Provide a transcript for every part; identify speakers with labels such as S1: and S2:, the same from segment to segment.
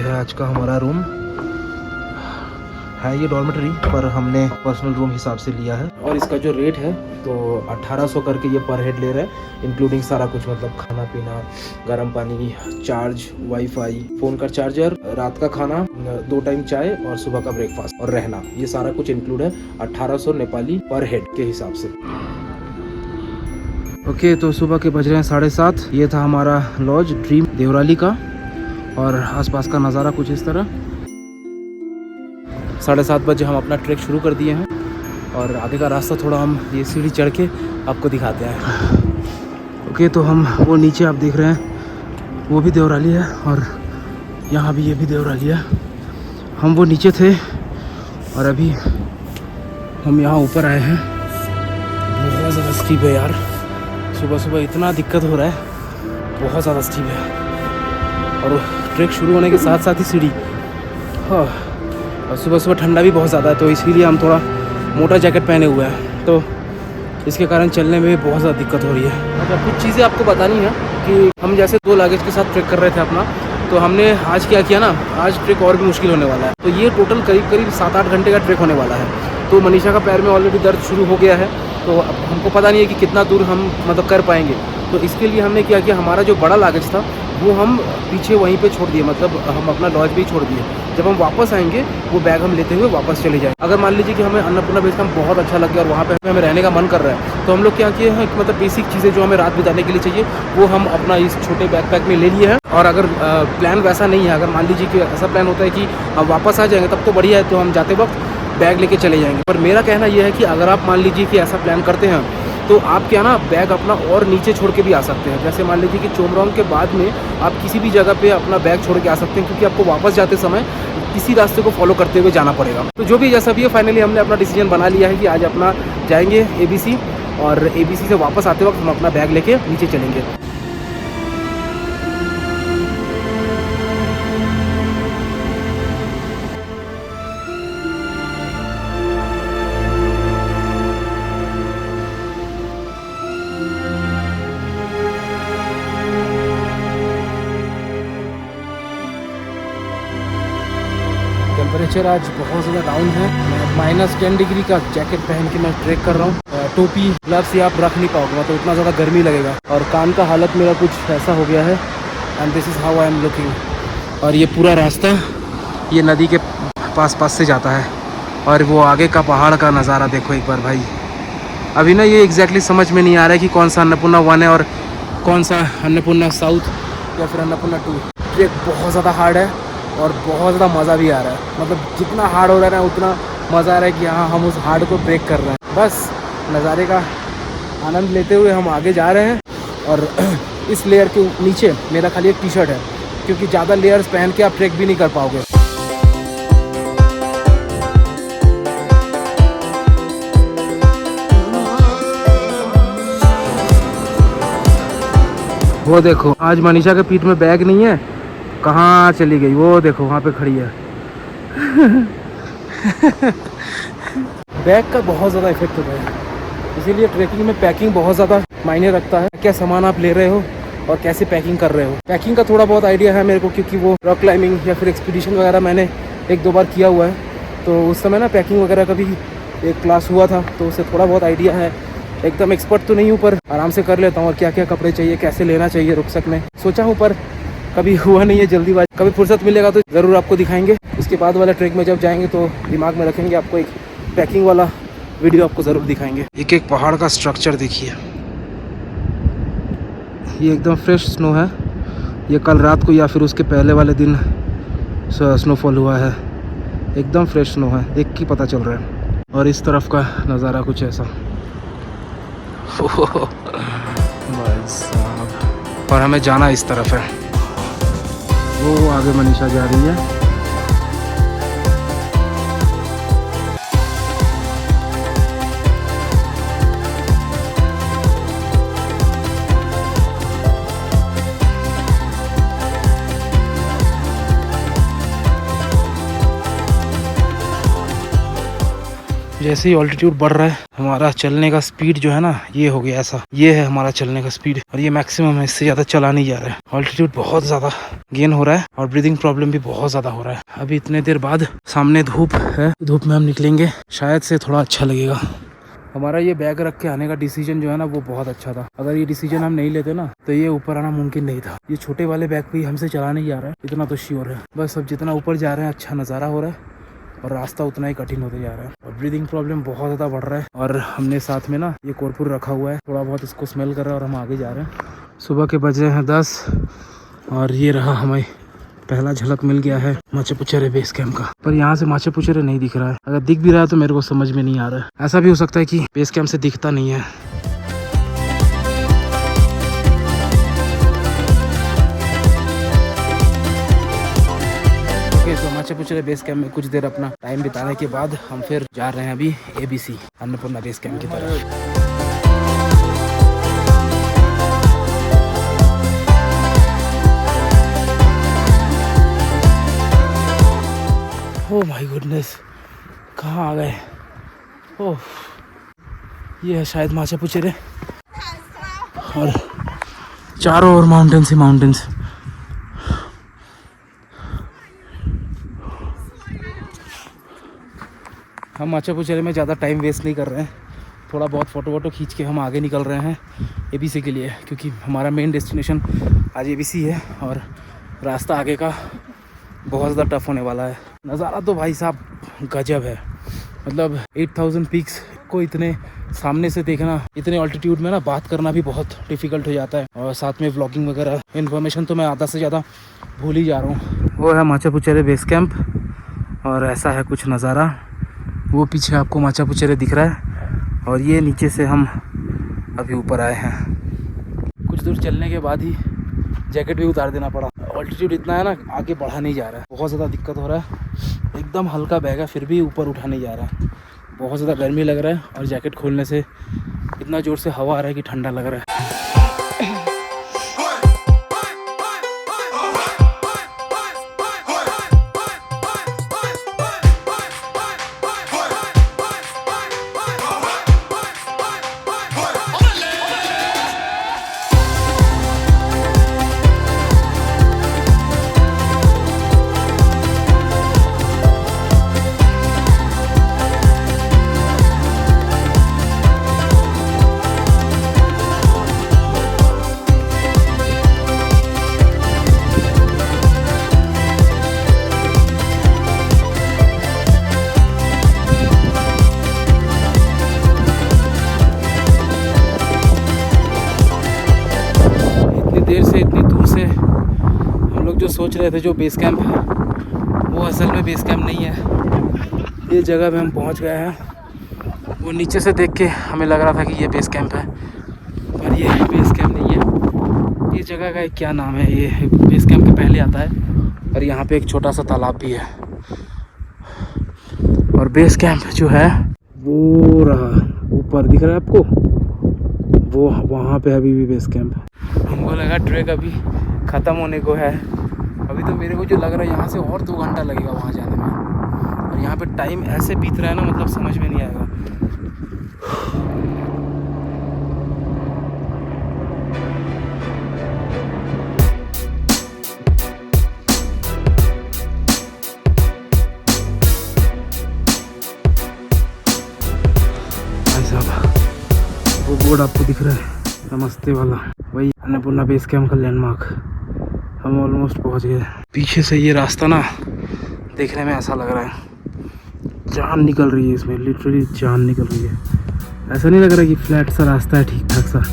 S1: ये है आज का हमारा रूम है। ये डॉर्मेटरी पर हमने पर्सनल रूम हिसाब से लिया है और इसका जो रेट है तो 1800 करके ये पर हेड ले रहा है, इंक्लूडिंग सारा कुछ, मतलब खाना पीना, गर्म पानी, चार्ज, वाईफाई, फोन का चार्जर, रात का खाना, 2 टाइम चाय और सुबह का ब्रेकफास्ट और रहना, ये सारा कुछ इंक्लूड है 1800 नेपाली पर हेड के हिसाब से। ओके, तो सुबह के बज रहे हैं 7:30। ये था हमारा लॉज ड्रीम देवराली का और आसपास का नज़ारा कुछ इस तरह। 7:30 बजे हम अपना ट्रैक शुरू कर दिए हैं और आगे का रास्ता थोड़ा हम ये सीढ़ी चढ़ के आपको दिखाते हैं। ओके, तो हम वो नीचे आप देख रहे हैं वो भी देवराली है और यहाँ भी ये भी देवराली है। हम वो नीचे थे और अभी हम यहाँ ऊपर आए हैं। बहुत ज़्यादा स्टीप है यार, सुबह सुबह इतना दिक्कत हो रहा है, बहुत ज़्यादा स्टीप है और ट्रैक शुरू होने के साथ साथ ही सीढ़ी। हाँ, और सुबह सुबह ठंडा भी बहुत ज़्यादा है तो इसीलिए हम थोड़ा मोटा जैकेट पहने हुए हैं, तो इसके कारण चलने में भी बहुत ज़्यादा दिक्कत हो रही है। अच्छा, कुछ चीज़ें आपको बतानी है कि हम जैसे 2 लगेज के साथ ट्रैक कर रहे थे अपना, तो हमने आज क्या किया ना, आज ट्रैक और भी मुश्किल होने वाला है। तो ये टोटल करीब 7-8 घंटे का ट्रैक होने वाला है। तो मनीषा का पैर में ऑलरेडी दर्द शुरू हो गया है, तो अब हमको पता नहीं है कि कितना दूर हम मतलब कर पाएंगे। तो इसके लिए हमने क्या किया, हमारा जो बड़ा लागेज था वो हम पीछे वहीं पे छोड़ दिए, मतलब हम अपना लॉज भी छोड़ दिए। जब हम वापस आएंगे वो बैग हम लेते हुए वापस चले जाएं। अगर मान लीजिए कि हमें अन्नपूर्णा बेस कैंप बहुत अच्छा लग गया और वहाँ पे हमें रहने का मन कर रहा है, तो हम लोग क्या किए हैं, मतलब बेसिक चीज़ें जो हमें रात बिताने के लिए चाहिए वो हम अपना इस छोटे बैकपैक में ले लिए हैं। और अगर प्लान वैसा नहीं है, अगर मान लीजिए कि ऐसा प्लान होता है कि हम वापस आ जाएंगे तब तो बढ़िया है, तो हम जाते वक्त बैग लेके चले जाएंगे। पर मेरा कहना यह है कि अगर आप मान लीजिए कि ऐसा प्लान करते हैं तो आप क्या ना बैग अपना और नीचे छोड़ के भी आ सकते हैं। जैसे मान लीजिए कि चोमरौंग के बाद में आप किसी भी जगह पे अपना बैग छोड़ के आ सकते हैं, क्योंकि आपको वापस जाते समय किसी रास्ते को फॉलो करते हुए जाना पड़ेगा। तो जो भी जैसा भी है, फाइनली हमने अपना डिसीजन बना लिया है कि आज अपना जाएंगे ABC और ABC से वापस आते वक्त हम अपना बैग लेके नीचे चलेंगे। टेम्परेचर आज बहुत ज़्यादा डाउन है। मैं -10 डिग्री का जैकेट पहन के मैं ट्रैक कर रहा हूँ। टोपी, ग्लव्स ये आप रख नहीं पाओगे, मतलब इतना ज़्यादा गर्मी लगेगा। और कान का हालत मेरा कुछ ऐसा हो गया है। And this is how I am looking. और ये पूरा रास्ता ये नदी के पास से जाता है और वो आगे का पहाड़ का नज़ारा देखो एक बार भाई। अभी ना ये एग्जैक्टली समझ में नहीं आ रहा है कि कौन सा अन्नपूर्णा 1 है और कौन सा अन्नपूर्णा साउथ या फिर अन्नपूर्णा 2। ट्रैक बहुत ज़्यादा हार्ड है और बहुत ज़्यादा मज़ा भी आ रहा है। मतलब जितना हार्ड हो रहा है ना उतना मज़ा आ रहा है कि हाँ, हम उस हार्ड को ब्रेक कर रहे हैं। बस नज़ारे का आनंद लेते हुए हम आगे जा रहे हैं। और इस लेयर के नीचे मेरा खाली एक टी-शर्ट है, क्योंकि ज़्यादा लेयर्स पहन के आप ट्रैक भी नहीं कर पाओगे। वो देखो, आज मनीषा के पीठ में बैग नहीं है, कहाँ चली गई, वो देखो वहाँ पे खड़ी है। बैग का बहुत ज़्यादा इफेक्ट होता है, इसीलिए ट्रैकिंग में पैकिंग बहुत ज़्यादा मायने रखता है। क्या सामान आप ले रहे हो और कैसे पैकिंग कर रहे हो। पैकिंग का थोड़ा बहुत आइडिया है मेरे को, क्योंकि वो रॉक क्लाइंबिंग या फिर एक्सपीडिशन वगैरह मैंने 1-2 बार किया हुआ है, तो उस समय ना पैकिंग वगैरह का भी एक क्लास हुआ था, तो उससे थोड़ा बहुत आइडिया है। एकदम एक्सपर्ट तो नहीं हूँ पर आराम से कर लेता हूँ। और क्या क्या कपड़े चाहिए, कैसे लेना चाहिए रुकसक में, सोचा हूँ, पर कभी हुआ नहीं है जल्दीबाजी। कभी फुर्सत मिलेगा तो ज़रूर आपको दिखाएंगे। उसके बाद वाला ट्रैक में जब जाएंगे तो दिमाग में रखेंगे, आपको एक पैकिंग वाला वीडियो आपको ज़रूर दिखाएंगे। एक एक पहाड़ का स्ट्रक्चर देखिए, ये एकदम फ्रेश स्नो है। ये कल रात को या फिर उसके पहले वाले दिन स्नोफॉल हुआ है। एकदम फ्रेश स्नो है, देख के पता चल रहा है। और इस तरफ का नज़ारा कुछ ऐसा। भाई साहब, और हमें जाना इस तरफ है। वो आगे मनीषा जा रही है। जैसे ही ऑल्टीट्यूड बढ़ रहा है हमारा चलने का स्पीड जो है ना ये हो गया ऐसा, ये है हमारा चलने का स्पीड और ये मैक्सिमम है, इससे ज़्यादा चला नहीं जा रहा है। ऑल्टीट्यूड बहुत ज़्यादा गेन हो रहा है और ब्रीदिंग प्रॉब्लम भी बहुत ज़्यादा हो रहा है। अभी इतने देर बाद सामने धूप है, धूप में हम निकलेंगे, शायद से थोड़ा अच्छा लगेगा। हमारा ये बैग रख के आने का डिसीजन जो है ना वो बहुत अच्छा था। अगर ये डिसीजन हम नहीं लेते ना तो ये ऊपर आना मुमकिन नहीं था। ये छोटे वाले बैग पे हमसे चला नहीं जा रहा है, इतना तो श्योर है। बस अब जितना ऊपर जा रहे हैं अच्छा नज़ारा हो रहा है और रास्ता उतना ही कठिन होते जा रहा है और ब्रीदिंग प्रॉब्लम बहुत ज़्यादा बढ़ रहा है। और हमने साथ में ना ये कोरपुर रखा हुआ है, थोड़ा बहुत इसको स्मेल कर रहा है और हम आगे जा रहे हैं। सुबह के बजे हैं 10 और ये रहा हमें पहला झलक मिल गया है माचेपुचेरे बेस कैंप का। पर यहाँ से माचेपुचेरे नहीं दिख रहा है, अगर दिख भी रहा है तो मेरे को समझ में नहीं आ रहा है। ऐसा भी हो सकता है कि बेस कैंप से दिखता नहीं है। ओके, तो माचेपुचेरे बेस कैंप में कुछ देर अपना टाइम बिताने के बाद हम फिर जा रहे हैं अभी ABC अन्नपूर्णा बेस कैंप की तरफ। ओह माय गुडनेस, कहाँ आ गए। ओह, ये है शायद माचेपुचेरे और चारों ओर माउंटेन्स ही माउंटेन्स। हम माचेपुचेरे में ज़्यादा टाइम वेस्ट नहीं कर रहे हैं, थोड़ा बहुत फ़ोटो वोटो खींच के हम आगे निकल रहे हैं ABC के लिए, क्योंकि हमारा मेन डेस्टिनेशन आज ABC है और रास्ता आगे का बहुत ज़्यादा टफ होने वाला है। नज़ारा तो भाई साहब गजब है, मतलब 8000 पीक्स को इतने सामने से देखना, इतने ऑल्टीट्यूड में ना बात करना भी बहुत डिफ़िकल्ट हो जाता है और साथ में व्लॉगिंग वगैरह इन्फॉर्मेशन तो मैं आधा से ज़्यादा भूल ही जा रहा हूँ। वो है माचेपुचेरे बेस कैंप और ऐसा है कुछ नज़ारा। वो पीछे आपको माचेपुचेरे दिख रहा है और ये नीचे से हम अभी ऊपर आए हैं। कुछ दूर चलने के बाद ही जैकेट भी उतार देना पड़ा, ऑल्टीट्यूड इतना है ना आगे बढ़ा नहीं जा रहा है, बहुत ज़्यादा दिक्कत हो रहा है। एकदम हल्का बैग है फिर भी ऊपर उठा नहीं जा रहा है, बहुत ज़्यादा गर्मी लग रहा है और जैकेट खोलने से इतना ज़ोर से हवा आ रहा है कि ठंडा लग रहा है। देर से इतनी दूर से हम लोग जो सोच रहे थे जो बेस कैंप है वो असल में बेस कैंप नहीं है। ये जगह पे हम पहुंच गए हैं, वो नीचे से देख के हमें लग रहा था कि ये बेस कैंप है पर ये बेस कैंप नहीं है। ये जगह का क्या नाम है, ये बेस कैंप के पहले आता है और यहाँ पे एक छोटा सा तालाब भी है और बेस कैंप जो है वो रहा ऊपर दिख रहा है आपको, वो वहाँ पे अभी भी बेस कैंप है। हमको लगा ट्रैक अभी ख़त्म होने को है, अभी तो मेरे को जो लग रहा है यहाँ से और 2 घंटा लगेगा वहाँ जाने में और यहाँ पे टाइम ऐसे बीत रहा है ना, मतलब समझ में नहीं आएगा। भाई साहब वो बोर्ड आपको दिख रहा है नमस्ते वाला, वही अन्नपूर्णा बेस कैंप का लैंडमार्क। हम ऑलमोस्ट पहुंच गए। पीछे से ये रास्ता ना देखने में ऐसा लग रहा है जान निकल रही है इसमें, लिटरली जान निकल रही है। ऐसा नहीं लग रहा कि फ्लैट सा रास्ता है, ठीक ठाक सा।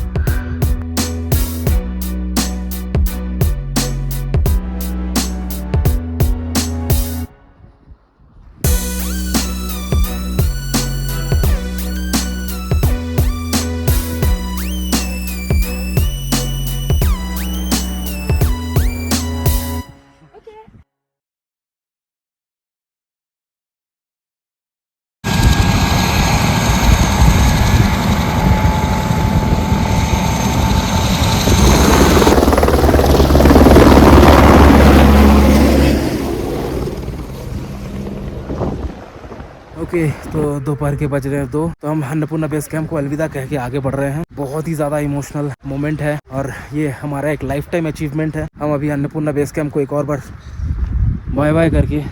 S1: ओके, तो दोपहर के बज रहे हैं 2, तो हम अन्नपूर्णा बेस कैंप को अलविदा कह के आगे बढ़ रहे हैं। बहुत ही ज़्यादा इमोशनल मोमेंट है और ये हमारा एक लाइफ टाइम अचीवमेंट है। हम अभी अन्नपूर्णा बेस कैंप को एक और बार बाय बाय करके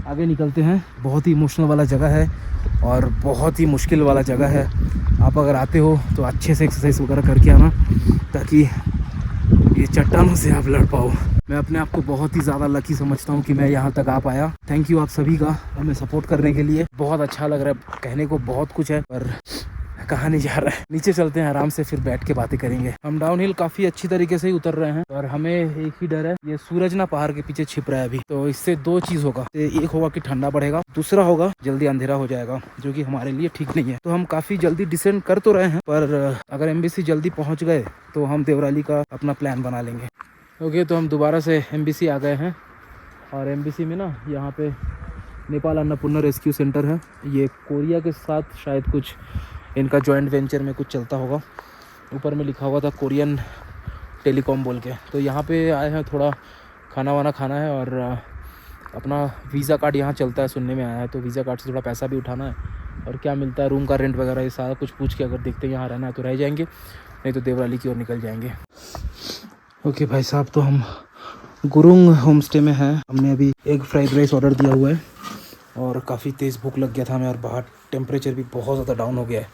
S1: आगे निकलते हैं। बहुत ही इमोशनल वाला जगह है और बहुत ही मुश्किल वाला जगह है। आप अगर आते हो तो अच्छे से एक्सरसाइज वगैरह करके आना, ताकि ये चट्टानों से आप लड़ पाओ। मैं अपने आप को बहुत ही ज़्यादा लकी समझता हूँ कि मैं यहाँ तक आ पाया। थैंक यू आप सभी का हमें सपोर्ट करने के लिए। बहुत अच्छा लग रहा है, कहने को बहुत कुछ है पर कहाँ नहीं जा रहा है। नीचे चलते हैं आराम से, फिर बैठ के बातें करेंगे। हम डाउन हिल काफ़ी अच्छी तरीके से ही उतर रहे हैं और हमें एक ही डर है, ये सूरज ना पहाड़ के पीछे छिप रहा है अभी। तो इससे 2 चीज़ होगा, एक होगा कि ठंडा बढ़ेगा, दूसरा होगा जल्दी अंधेरा हो जाएगा, जो कि हमारे लिए ठीक नहीं है। तो हम काफ़ी जल्दी डिसेंड कर तो रहे हैं, पर अगर एमबीसी जल्दी पहुँच गए तो हम देवराली का अपना प्लान बना लेंगे। ओके, तो हम दोबारा से एमबीसी आ गए हैं और एमबीसी में ना यहाँ पे नेपाल अन्नपूर्णा रेस्क्यू सेंटर है। ये कोरिया के साथ शायद कुछ इनका जॉइंट वेंचर में कुछ चलता होगा। ऊपर में लिखा हुआ था कोरियन टेलीकॉम बोल के। तो यहाँ पे आए हैं, थोड़ा खाना वाना खाना है और अपना वीज़ा कार्ड यहाँ चलता है, सुनने में आया है। तो वीज़ा कार्ड से थोड़ा पैसा भी उठाना है और क्या मिलता है, रूम का रेंट वगैरह, ये सारा कुछ पूछ के अगर देखते हैं यहाँ रहना है तो रह जाएंगे, नहीं तो देवराली की ओर निकल जाएंगे। ओके भाई साहब, तो हम गुरुंग होम स्टे में हैं। हमने अभी एग फ्राइड राइस ऑर्डर दिया हुआ है और काफ़ी तेज़ भूख लग गया था हमें और बाहर टेम्परेचर भी बहुत ज़्यादा डाउन हो गया है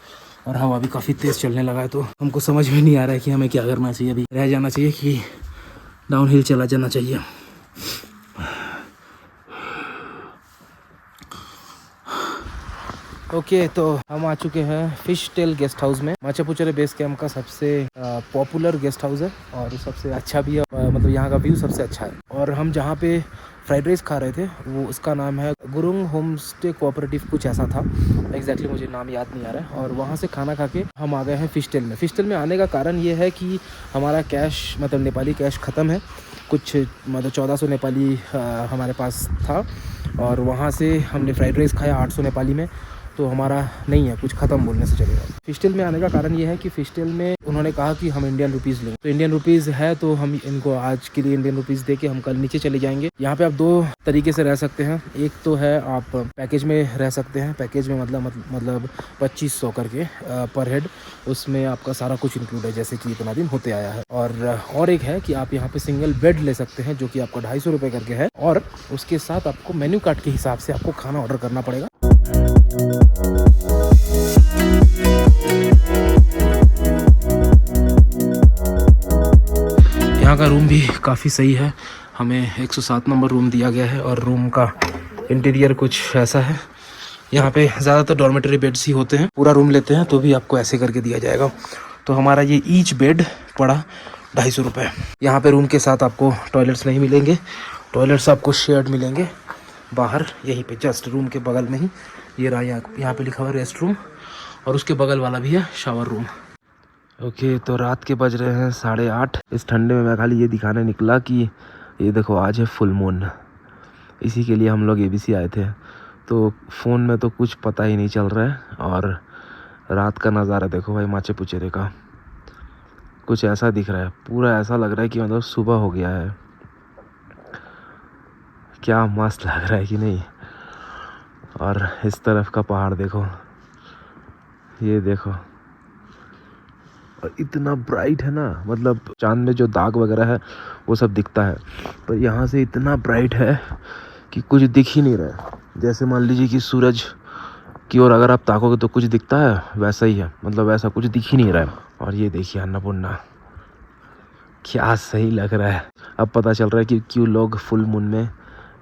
S1: और हवा भी काफ़ी तेज़ चलने लगा है। तो हमको समझ में नहीं आ रहा है कि हमें क्या करना चाहिए। अभी रह जाना चाहिए कि डाउन हिल चला जाना चाहिए। ओके, तो हम आ चुके हैं फिश टेल गेस्ट हाउस में। माचापुचरे बेस कैंप का सबसे पॉपुलर गेस्ट हाउस है और सबसे अच्छा भी है, मतलब यहाँ का व्यू सबसे अच्छा है। और हम जहाँ पे फ्राइड राइस खा रहे थे वो, उसका नाम है गुरुंग होम स्टे कोऑपरेटिव, कुछ ऐसा था। एग्जैक्टली मुझे नाम याद नहीं आ रहा है। और वहाँ से खाना खा के हम आ गए हैं फिश टेल में। फिश टेल में आने का कारण ये है कि हमारा कैश, मतलब नेपाली कैश ख़त्म है। कुछ मतलब 1400 नेपाली हमारे पास था और वहाँ से हमने फ्राइड राइस खाया 800 नेपाली में, तो हमारा नहीं है, कुछ ख़त्म बोलने से चलेगा। फिशटेल में आने का कारण ये है कि फिशटेल में उन्होंने कहा कि हम इंडियन रुपीज़ लेंगे, तो इंडियन रुपीज़ है तो हम इनको आज के लिए इंडियन रुपीज़ दे के हम कल नीचे चले जाएंगे। यहाँ पे आप 2 तरीके से रह सकते हैं। एक तो है आप पैकेज में रह सकते हैं। पैकेज में मतलब 2500 करके पर हेड, उसमें आपका सारा कुछ इंक्लूड है, जैसे कि इतना दिन होते आया है। और एक है कि आप यहाँ पे सिंगल बेड ले सकते हैं, जो कि आपका 250 रुपये करके है और उसके साथ आपको मेन्यू कार्ड के हिसाब से आपको खाना ऑर्डर करना पड़ेगा। यहाँ का रूम भी काफ़ी सही है। हमें 107 नंबर रूम दिया गया है और रूम का इंटीरियर कुछ ऐसा है। यहाँ पे ज़्यादातर डॉर्मेटरी बेड्स ही होते हैं। पूरा रूम लेते हैं तो भी आपको ऐसे करके दिया जाएगा। तो हमारा ये ईच बेड पड़ा 250 रुपये। यहाँ पे रूम के साथ आपको टॉयलेट्स नहीं मिलेंगे, टॉयलेट्स आपको शेयर्ड मिलेंगे बाहर, यहीं पे जस्ट रूम के बगल में ही। ये रहा, यहाँ पे लिखा हुआ रेस्ट रूम और उसके बगल वाला भी है शावर रूम। ओके, तो रात के बज रहे हैं 8:30। इस ठंडे में मैं खाली ये दिखाने निकला कि ये देखो आज है फुल मून। इसी के लिए हम लोग एबीसी आए थे। तो फ़ोन में तो कुछ पता ही नहीं चल रहा है और रात का नज़ारा देखो भाई, माचापुचरे का कुछ ऐसा दिख रहा है। पूरा ऐसा लग रहा है कि मतलब सुबह हो गया है। क्या मस्त लग रहा है कि नहीं। और इस तरफ का पहाड़ देखो, ये देखो, और इतना ब्राइट है ना, मतलब चांद में जो दाग वगैरह है वो सब दिखता है, पर यहाँ से इतना ब्राइट है कि कुछ दिख ही नहीं रहा है। जैसे मान लीजिए कि सूरज की ओर अगर आप ताकोगे तो कुछ दिखता है, वैसा ही है, मतलब वैसा कुछ दिख ही नहीं रहा है। और ये देखिए अन्नपूर्णा, क्या सही लग रहा है। अब पता चल रहा है कि क्यों लोग फुल मून में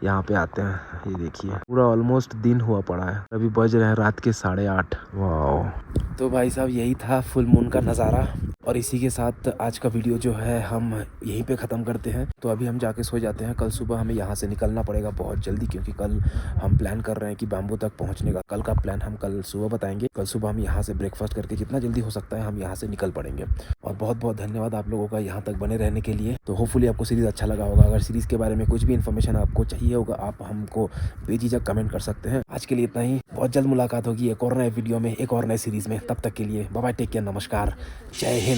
S1: यहाँ पे आते हैं। ये देखिए पूरा ऑलमोस्ट दिन हुआ पड़ा है, अभी बज रहे हैं रात के 8:30। वाह। तो भाई साहब यही था फुल मून का नज़ारा और इसी के साथ आज का वीडियो जो है हम यहीं पे ख़त्म करते हैं। तो अभी हम जाके सो जाते हैं। कल सुबह हमें यहाँ से निकलना पड़ेगा बहुत जल्दी, क्योंकि कल हम प्लान कर रहे हैं कि बैम्बू तक पहुँचने का। कल का प्लान हम कल सुबह बताएंगे। कल सुबह हम यहाँ से ब्रेकफास्ट करके जितना जल्दी हो सकता है हम यहाँ से निकल पड़ेंगे। और बहुत बहुत धन्यवाद आप लोगों का यहाँ तक बने रहने के लिए। तो होपफुली आपको सीरीज़ अच्छा लगा होगा। अगर सीरीज़ के बारे में कुछ भी इन्फॉर्मेशन आपको चाहिए होगा, आप हमको बेझिझक कमेंट कर सकते हैं। आज के लिए इतना ही। बहुत जल्द मुलाकात होगी एक और नए वीडियो में, एक और नए सीरीज़ में। तब तक के लिए बाय बाय, टेक केयर, नमस्कार, जय हिंद।